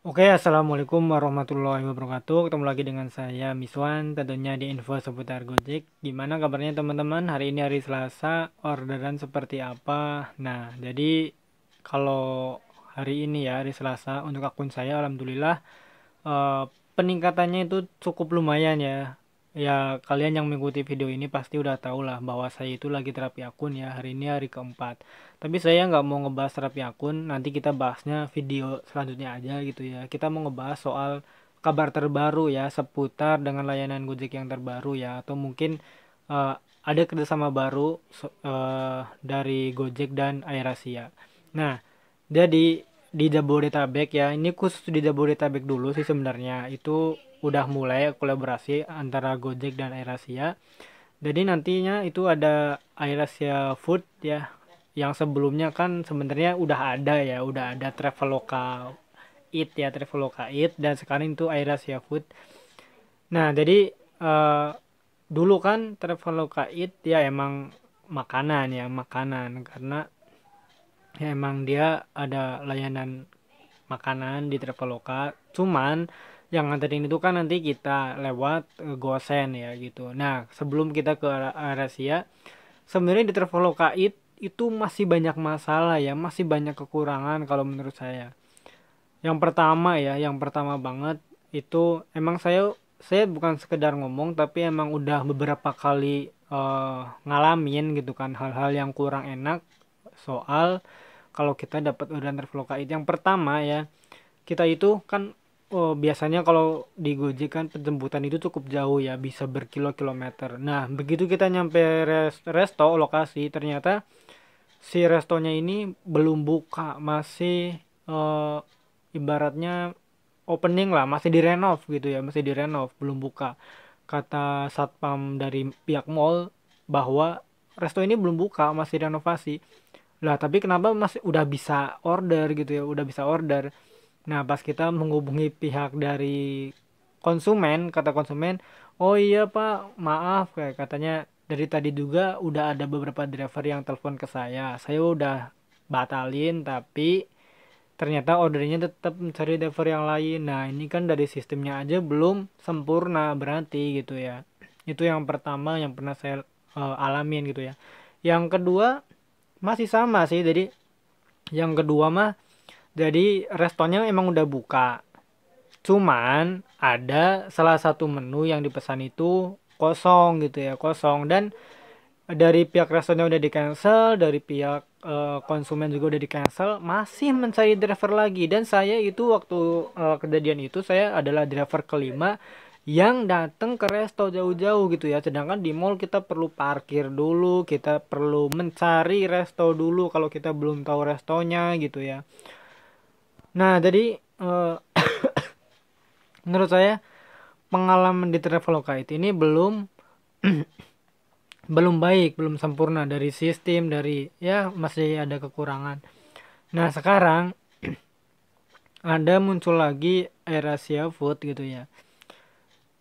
Oke, assalamualaikum warahmatullahi wabarakatuh. Ketemu lagi dengan saya Miswan, tentunya di info seputar Gojek. Gimana kabarnya teman-teman? Hari ini hari Selasa, orderan seperti apa? Nah, jadi kalau hari ini ya hari Selasa untuk akun saya, alhamdulillah eh, peningkatannya itu cukup lumayan ya. Ya, kalian yang mengikuti video ini pasti udah tahu lah bahwa saya itu lagi terapi akun ya. Hari ini hari keempat. Tapi saya nggak mau ngebahas terapi akun. Nanti kita bahasnya video selanjutnya aja gitu ya. Kita mau ngebahas soal kabar terbaru ya seputar dengan layanan Gojek yang terbaru ya. Atau mungkin eh, ada kerjasama baru dari Gojek dan AirAsia. Nah, jadi di Jabodetabek ya, ini khusus di Jabodetabek dulu sih sebenarnya. Itu udah mulai kolaborasi antara Gojek dan AirAsia. Jadi nantinya itu ada AirAsia Food ya, yang sebelumnya kan sebenarnya udah ada ya, udah ada Traveloka Eat ya, Traveloka Eat, dan sekarang itu AirAsia Food. Nah, jadi eh, dulu kan Traveloka Eat ya emang makanan ya, makanan karena ya emang dia ada layanan makanan di Traveloka. Cuman yang nganterin itu kan nanti kita lewat GoSend ya gitu. Nah, sebelum kita ke Asia, sebenarnya di Traveloka itu masih banyak masalah ya, masih banyak kekurangan kalau menurut saya. Yang pertama ya, yang pertama banget itu emang saya bukan sekedar ngomong tapi emang udah beberapa kali ngalamin gitu kan hal-hal yang kurang enak soal kalau kita dapat orderan Traveloka itu. Yang pertama ya, kita itu kan biasanya kalau di Gojek kan penjemputan itu cukup jauh ya, bisa berkilo-kilometer. Nah, begitu kita nyampe resto lokasi, ternyata si restonya ini belum buka, masih eh, ibaratnya opening lah, masih direnov gitu ya, masih direnov, belum buka. Kata satpam dari pihak mall bahwa resto ini belum buka, masih renovasi. Lah, tapi kenapa masih udah bisa order gitu ya, udah bisa order. Nah, pas kita menghubungi pihak dari konsumen, kata konsumen, "Oh iya, Pak, maaf," kayak katanya dari tadi juga udah ada beberapa driver yang telepon ke saya. Saya udah batalin, tapi ternyata ordernya tetap mencari driver yang lain. Nah, ini kan dari sistemnya aja belum sempurna berarti gitu ya. Itu yang pertama yang pernah saya alamin gitu ya. Yang kedua masih sama sih. Jadi yang kedua mah jadi restonya emang udah buka. Cuman ada salah satu menu yang dipesan itu kosong gitu ya, kosong. Dan dari pihak restonya udah di cancel, dari pihak konsumen juga udah di cancel, masih mencari driver lagi. Dan saya itu waktu kejadian itu saya adalah driver kelima yang datang ke resto jauh-jauh gitu ya. Sedangkan di mall kita perlu parkir dulu, kita perlu mencari resto dulu kalau kita belum tahu restonya gitu ya. Nah, jadi menurut saya pengalaman di Traveloka ini belum baik, belum sempurna dari sistem, dari ya masih ada kekurangan. Nah, sekarang ada muncul lagi AirAsia Food gitu ya.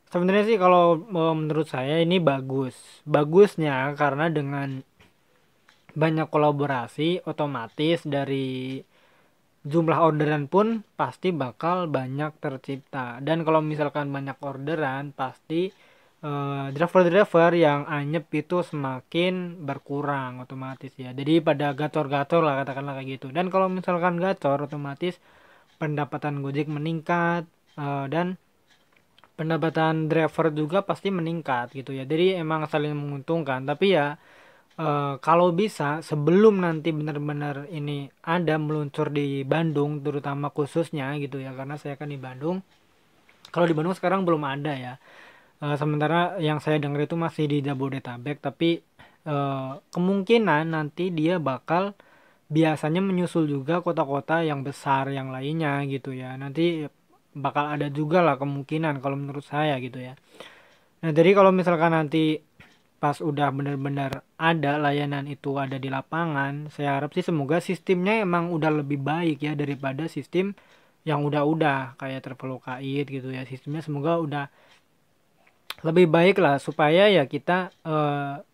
Sebenarnya sih kalau menurut saya ini bagus. Bagusnya karena dengan banyak kolaborasi otomatis dari jumlah orderan pun pasti bakal banyak tercipta. Dan kalau misalkan banyak orderan pasti driver-driver yang anyep itu semakin berkurang otomatis ya. Jadi pada gacor-gacor lah katakanlah kayak gitu. Dan kalau misalkan gacor otomatis pendapatan Gojek meningkat, dan pendapatan driver juga pasti meningkat gitu ya. Jadi emang saling menguntungkan. Tapi ya kalau bisa sebelum nanti benar-benar ini ada meluncur di Bandung terutama khususnya gitu ya, karena saya kan di Bandung. Kalau di Bandung sekarang belum ada ya. Sementara yang saya dengar itu masih di Jabodetabek, tapi kemungkinan nanti dia bakal biasanya menyusul juga kota-kota yang besar yang lainnya gitu ya. Nanti bakal ada juga lah kemungkinan kalau menurut saya gitu ya. Nah, jadi kalau misalkan nanti pas udah benar-benar ada layanan itu ada di lapangan, saya harap sih semoga sistemnya emang udah lebih baik ya daripada sistem yang udah-udah kayak Traveloka gitu ya. Sistemnya semoga udah lebih baik lah supaya ya kita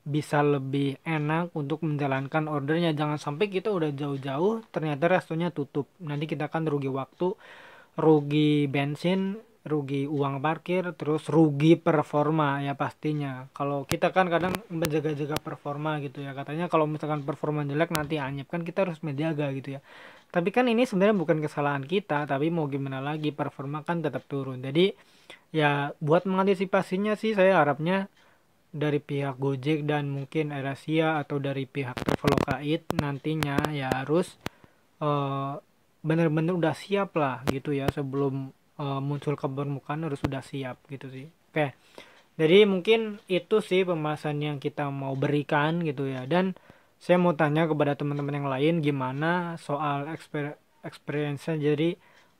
bisa lebih enak untuk menjalankan ordernya. Jangan sampai kita udah jauh-jauh ternyata restonya tutup. Nanti kita kan rugi waktu, rugi bensin, rugi uang parkir, terus rugi performa ya pastinya. Kalau kita kan kadang menjaga-jaga performa gitu ya. Katanya kalau misalkan performa jelek nanti anyep, kan kita harus menjaga gitu ya. Tapi kan ini sebenarnya bukan kesalahan kita, tapi mau gimana lagi, performa kan tetap turun. Jadi ya buat mengantisipasinya sih saya harapnya dari pihak Gojek dan mungkin AirAsia atau dari pihak Traveloka nantinya ya harus eh, bener-bener udah siap lah gitu ya, sebelum muncul ke permukaan harus udah siap gitu sih. Oke, jadi mungkin itu sih pembahasan yang kita mau berikan gitu ya. Dan saya mau tanya kepada teman-teman yang lain gimana soal experience-nya. Jadi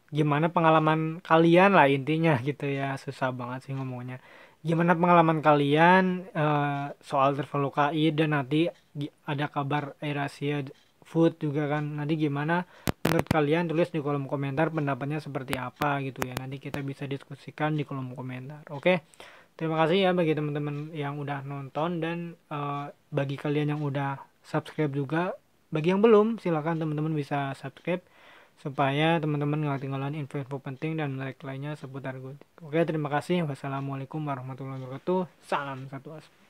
gimana pengalaman kalian lah intinya gitu ya. Susah banget sih ngomongnya. Gimana pengalaman kalian soal Traveloka dan nanti ada kabar AirAsia Food juga kan. Nanti gimana menurut kalian, tulis di kolom komentar pendapatnya seperti apa gitu ya. Nanti kita bisa diskusikan di kolom komentar. Oke. Terima kasih ya bagi teman-teman yang udah nonton dan bagi kalian yang udah subscribe juga. Bagi yang belum, silakan teman-teman bisa subscribe supaya teman-teman nggak ketinggalan info-info penting dan menarik lainnya seputar Gojek. Oke, terima kasih. Wassalamualaikum warahmatullahi wabarakatuh. Salam satu as.